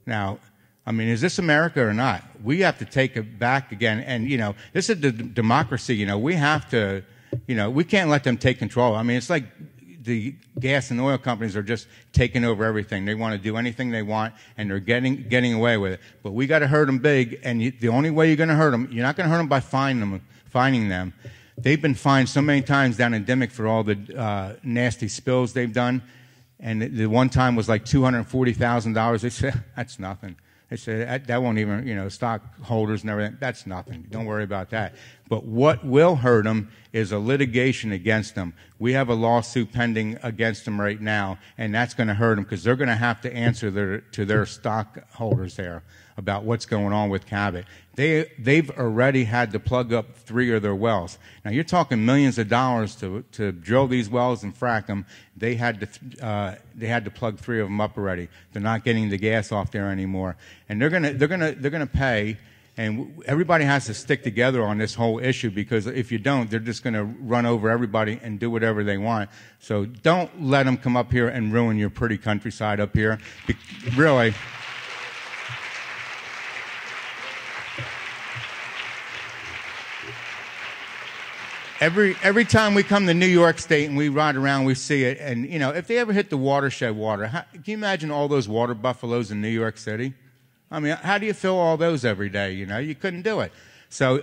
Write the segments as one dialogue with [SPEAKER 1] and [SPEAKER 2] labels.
[SPEAKER 1] Now, I mean, is this America or not? We have to take it back again. And, you know, this is the democracy. You know, we have to, you know, we can't let them take control. I mean, it's like the gas and oil companies are just taking over everything. They want to do anything they want, and they're getting away with it. But we got to hurt them big, and the only way you're going to hurt them, you're not going to hurt them by fining them. They've been fined so many times down in Dimock for all the nasty spills they've done, and the one time was like $240,000. They said, that's nothing. They said, that won't even, you know, stockholders and everything, that's nothing. Don't worry about that. But what will hurt them is a litigation against them. We have a lawsuit pending against them right now, and that's going to hurt them because they're going to have to answer to their stockholders there about what's going on with Cabot. They've already had to plug up 3 of their wells. Now, you're talking millions of dollars to drill these wells and frack them. They had to plug 3 of them up already. They're not getting the gas off there anymore, and they're gonna pay. And everybody has to stick together on this whole issue, because if you don't, they're just going to run over everybody and do whatever they want. So don't let them come up here and ruin your pretty countryside up here. Really. Every time we come to New York State and we ride around, we see it. And, you know, if they ever hit the watershed water, can you imagine all those water buffaloes in New York City? I mean, how do you fill all those every day? You know, you couldn't do it. So,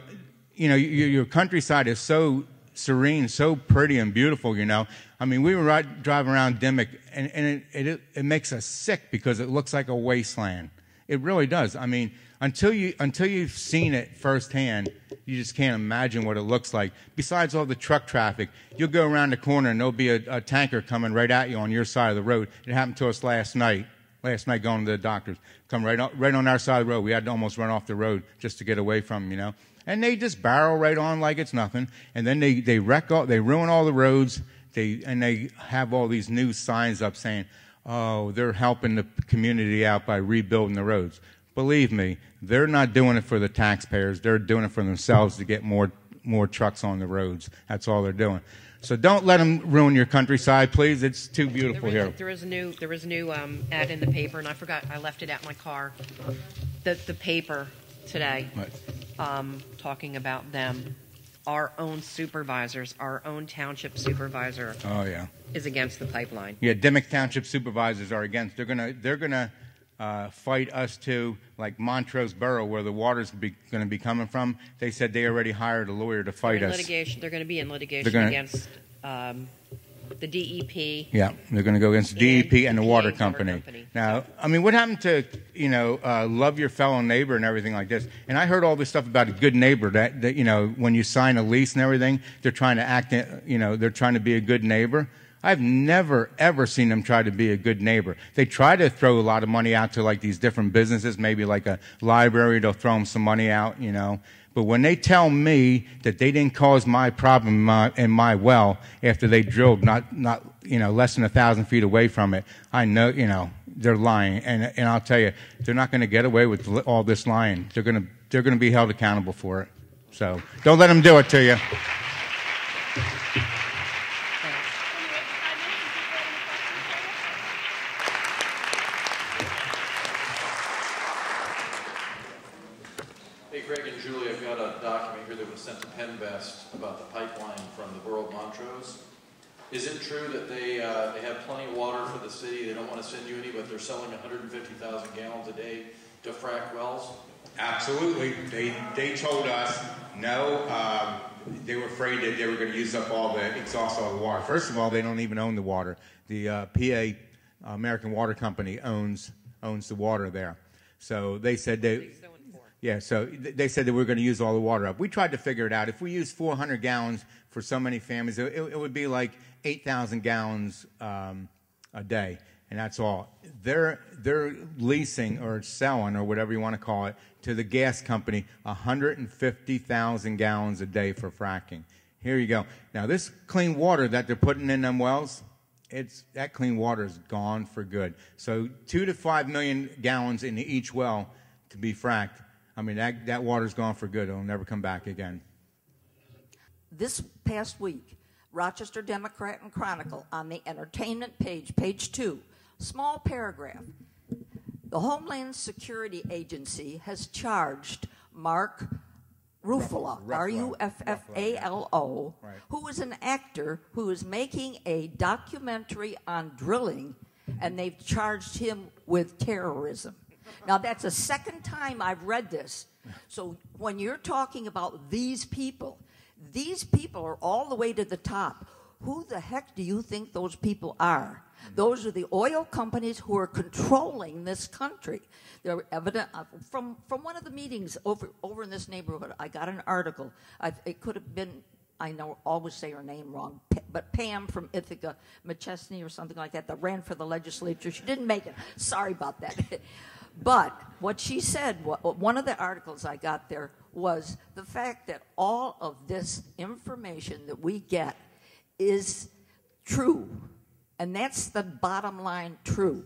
[SPEAKER 1] you know, your countryside is so serene, so pretty and beautiful, you know. I mean, we were driving around Dimock, and it makes us sick because it looks like a wasteland. It really does. I mean, until you've seen it firsthand, you just can't imagine what it looks like. Besides all the truck traffic, you'll go around the corner and there'll be a tanker coming right at you on your side of the road. It happened to us last night going to the doctors. Come right on our side of the road. We had to almost run off the road just to get away from them, you know. And they just barrel right on like it's nothing. And then they ruin all the roads. They have all these new signs up saying, oh, they're helping the community out by rebuilding the roads. Believe me, they're not doing it for the taxpayers. They're doing it for themselves to get more trucks on the roads. That's all they're doing. So don't let them ruin your countryside, please. It's too beautiful here.
[SPEAKER 2] There is a new ad in the paper, and I forgot I left it at my car. The paper today, talking about them. Our own supervisors, our own township supervisor.
[SPEAKER 1] Oh yeah.
[SPEAKER 2] Is against the pipeline.
[SPEAKER 1] Yeah, Dimock Township supervisors are against. They're gonna fight us too, like Montrose Borough, where the water's going to be coming from. They said they already hired a lawyer to fight us. They're going to be in litigation against the DEP. Yeah, they're going to go against the DEP and the water company. Now, I mean, what happened to, you know, love your fellow neighbor and everything like this? And I heard all this stuff about a good neighbor that you know, when you sign a lease and everything, they're trying to act, you know, they're trying to be a good neighbor. I've never, ever seen them try to be a good neighbor. They try to throw a lot of money out to like these different businesses, maybe like a library, they'll throw them some money out, you know. But when they tell me that they didn't cause my problem in my well after they drilled not you know, less than 1,000 feet away from it, I know, you know, they're lying. And I'll tell you, they're not going to get away with all this lying. They're going to be held accountable for it. So don't let them do it to you.
[SPEAKER 3] Craig and Julie, I've got a document here that was sent to Penvest about the pipeline from the borough of Montrose. Is it true that they have plenty of water for the city? They don't want to send you any, but they're selling 150,000 gallons a day to frack wells?
[SPEAKER 1] Absolutely. They told us no. They were afraid that they were going to use up exhaust all the water. First of all, they don't even own the water. The PA American Water Company owns the water there. So they said so they said that we're going to use all the water up. We tried to figure it out. If we use 400 gallons for so many families, it would be like 8,000 gallons a day, and that's all. They're leasing or selling, or whatever you want to call it, to the gas company 150,000 gallons a day for fracking. Here you go. Now, this clean water that they're putting in them wells, that clean water is gone for good. So 2 to 5 million gallons in each well to be fracked. I mean, that water's gone for good. It'll never come back again.
[SPEAKER 4] This past week, Rochester Democrat and Chronicle on the entertainment page, page 2, small paragraph. The Homeland Security Agency has charged Mark Ruffalo, Ruffalo,
[SPEAKER 1] Right.
[SPEAKER 4] who is an actor who is making a documentary on drilling, and they've charged him with terrorism. Now, that's the second time I've read this. So when you're talking about these people are all the way to the top. Who the heck do you think those people are? Those are the oil companies who are controlling this country. They're evident from one of the meetings over in this neighborhood. I got an article. It could have been, I know, always say her name wrong, but Pam from Ithaca, McChesney or something like that ran for the legislature. She didn't make it. Sorry about that. But what she said, one of the articles I got there was the fact that all of this information that we get is true. And that's the bottom line, true.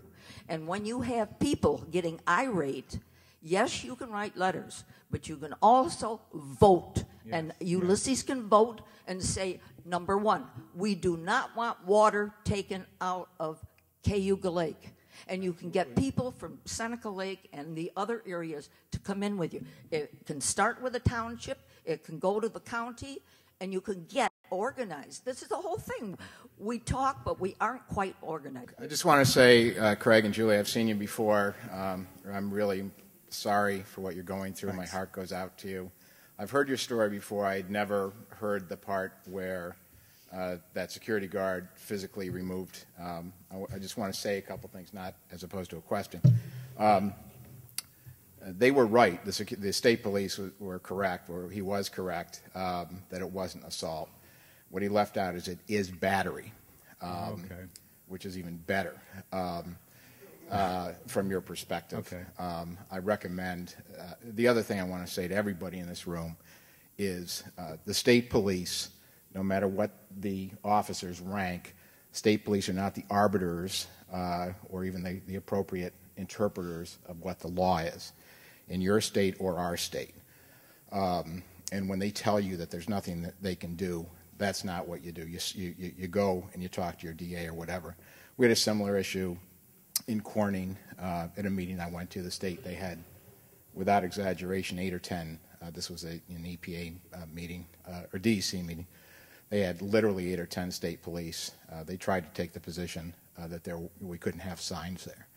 [SPEAKER 4] And when you have people getting irate, yes, you can write letters, but you can also vote. Yes, and Ulysses can vote and say, number one, we do not want water taken out of Cayuga Lake. And you can get people from Seneca Lake and the other areas to come in with you. It can start with a township, it can go to the county, and you can get organized. This is the whole thing. We talk, but we aren't quite organized.
[SPEAKER 5] I just want to say, Craig and Julie, I've seen you before. I'm really sorry for what you're going through. Thanks. My heart goes out to you. I've heard your story before. I'd never heard the part where that security guard physically removed. I just want to say a couple things, not as opposed to a question. They were right. The state police were correct, or he was correct, that it wasn't assault. What he left out is it is battery, which is even better from your perspective. Okay. I recommend, the other thing I want to say to everybody in this room is the state police, no matter what the officers rank, state police are not the arbiters or even the appropriate interpreters of what the law is in your state or our state. And when they tell you that there's nothing that they can do, that's not what you do. You go and you talk to your DA or whatever. We had a similar issue in Corning at a meeting I went to. The state, they had, without exaggeration, 8 or 10. This was an EPA meeting, or DEC meeting. They had literally 8 or 10 state police. They tried to take the position that we couldn't have signs there.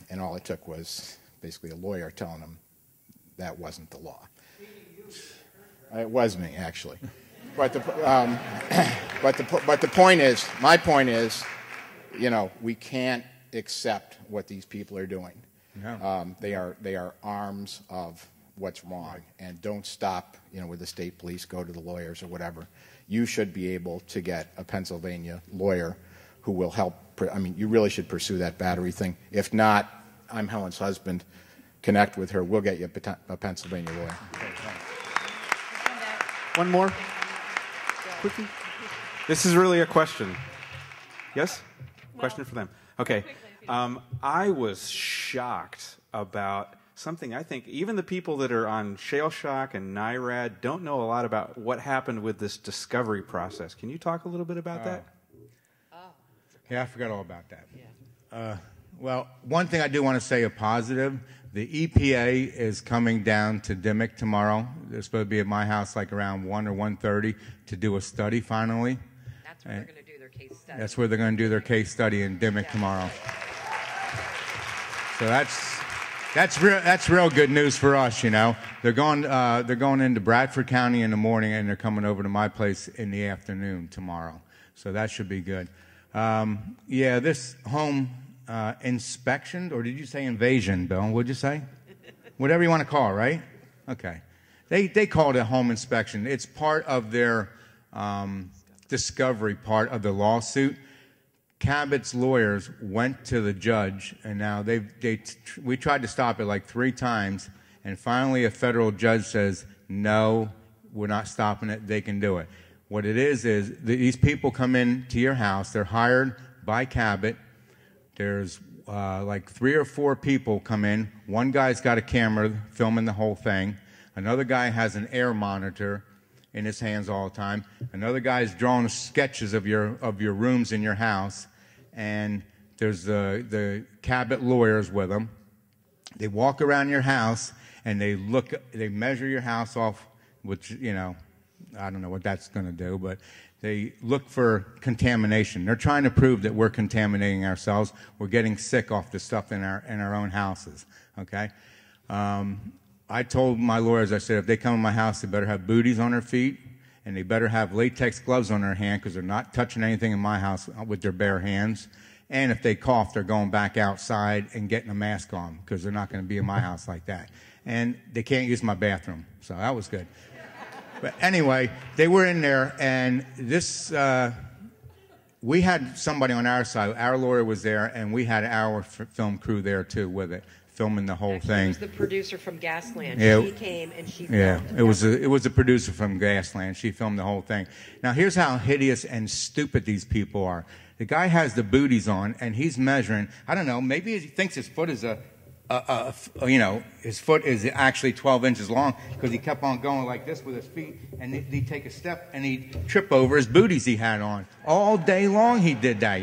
[SPEAKER 5] And all it took was basically a lawyer telling them that wasn't the law. It was me, actually. But the point is, my point is, we can't accept what these people are doing. No. They are arms of what's wrong, and don't stop, with the state police, go to the lawyers or whatever. You should be able to get a Pennsylvania lawyer who will help. You really should pursue that battery thing. If not, I'm Helen's husband. Connect with her. We'll get you a Pennsylvania lawyer.
[SPEAKER 6] One more. Quickly. This is really a question. Yes? Question for them. Okay. I was shocked about something. I think even the people that are on Shale Shock and NIRAD don't know a lot about what happened with this discovery process. Can you talk a little bit about that?
[SPEAKER 1] Yeah, I forgot all about that. Yeah. Well, one thing I do want to say a positive. The EPA is coming down to Dimock tomorrow. They're supposed to be at my house like around 1 or 1:30 to do a study finally.
[SPEAKER 2] That's where they're going to do their case study.
[SPEAKER 1] That's where they're going to do their case study in Dimock tomorrow. So that's real good news for us, They're going into Bradford County in the morning, and they're coming over to my place in the afternoon tomorrow. So that should be good. This home inspection, or did you say invasion, Bill? What'd you say? Whatever you want to call it, right? Okay. They call it a home inspection. It's part of their discovery part of the lawsuit. Cabot's lawyers went to the judge, and now we tried to stop it like 3 times, and finally a federal judge says, no, we're not stopping it. They can do it. What it is these people come in to your house. They're hired by Cabot. There's like 3 or 4 people come in. One guy's got a camera filming the whole thing. Another guy has an air monitor in his hands all the time. Another guy's drawing sketches of your rooms in your house. And There's the Cabot lawyers with them. They walk around your house and they measure your house off, which, I don't know what that's going to do, but they look for contamination. They're trying to prove that we're contaminating ourselves. We're getting sick off the stuff in our own houses, okay? I told my lawyers, I said, if they come in my house, they better have booties on their feet, and they better have latex gloves on their hand because they're not touching anything in my house with their bare hands. And if they cough, they're going back outside and getting a mask on because they're not going to be in my house like that. And they can't use my bathroom, so that was good. But anyway, they were in there, and this, we had somebody on our side. Our lawyer was there, and we had our film crew there, too, with it, filming the whole thing.
[SPEAKER 2] It was the producer from Gasland.
[SPEAKER 1] Yeah.
[SPEAKER 2] She came, and she filmed.
[SPEAKER 1] Yeah, it was a producer from Gasland. She filmed the whole thing. Now, here's how hideous and stupid these people are. The guy has the booties on, and he's measuring, I don't know, maybe he thinks his foot is his foot is actually 12 inches long because he kept on going like this with his feet, and he'd take a step and he'd trip over his booties he had on. All day long he did that,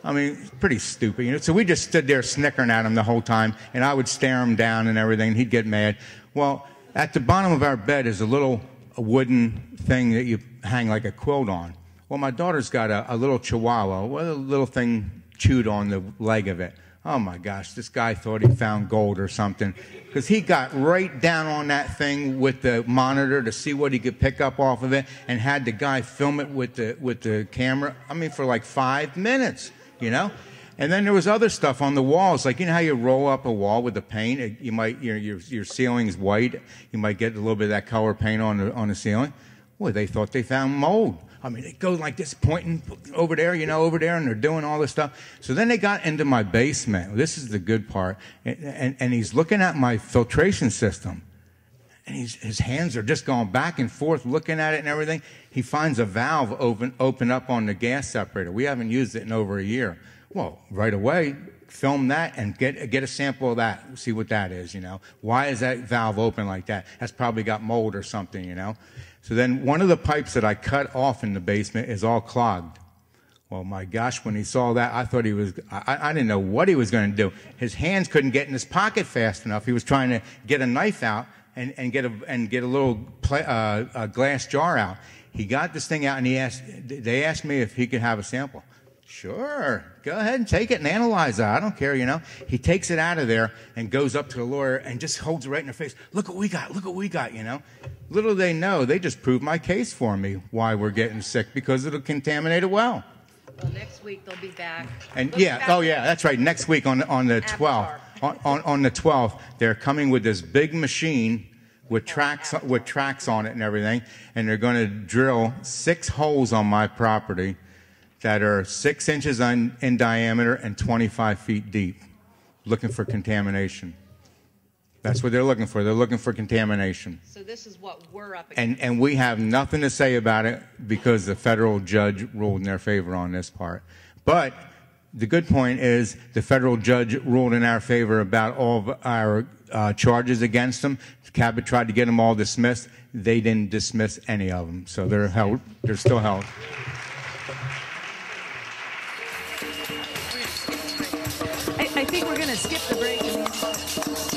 [SPEAKER 1] I mean, it's pretty stupid, So we just stood there snickering at him the whole time, and I would stare him down and everything, and he'd get mad. Well, at the bottom of our bed is a wooden thing that you hang like a quilt on. Well, my daughter's got a little chihuahua with a little thing chewed on the leg of it. Oh, my gosh, this guy thought he found gold or something because he got right down on that thing with the monitor to see what he could pick up off of it and had the guy film it with the camera, for like 5 minutes, And then there was other stuff on the walls, like, how you roll up a wall with the paint? You might, your ceiling's white. You might get a little bit of that color paint on the ceiling. Well, they thought they found mold. They go like this, pointing over there, over there, and they're doing all this stuff. So then they got into my basement. This is the good part. And he's looking at my filtration system. And his hands are just going back and forth, looking at it and everything. He finds a valve open up on the gas separator. We haven't used it in over a year. Well, right away, film that and get a sample of that. See what that is, Why is that valve open like that? That's probably got mold or something, So then one of the pipes that I cut off in the basement is all clogged. Well, my gosh, when he saw that, I thought I didn't know what he was going to do. His hands couldn't get in his pocket fast enough. He was trying to get a knife out and get a little glass jar out. He got this thing out, and they asked me if he could have a sample. Sure, go ahead and take it and analyze it. I don't care, He takes it out of there and goes up to the lawyer and just holds it right in their face. Look what we got, Little they know, they just proved my case for me, why we're getting sick, because of the contaminated well.
[SPEAKER 2] Well, next week they'll be back.
[SPEAKER 1] And that's right. Next week on the 12th, on the 12th, they're coming with this big machine with tracks on it and everything, and they're going to drill 6 holes on my property that are 6 inches in diameter and 25 feet deep, looking for contamination. That's what they're looking for. They're looking for contamination.
[SPEAKER 2] So this is what we're up against.
[SPEAKER 1] And we have nothing to say about it because the federal judge ruled in their favor on this part. But the good point is the federal judge ruled in our favor about all of our charges against them. Cabot tried to get them all dismissed. They didn't dismiss any of them. So they're held. They're still held.
[SPEAKER 7] I think we're going to skip the break.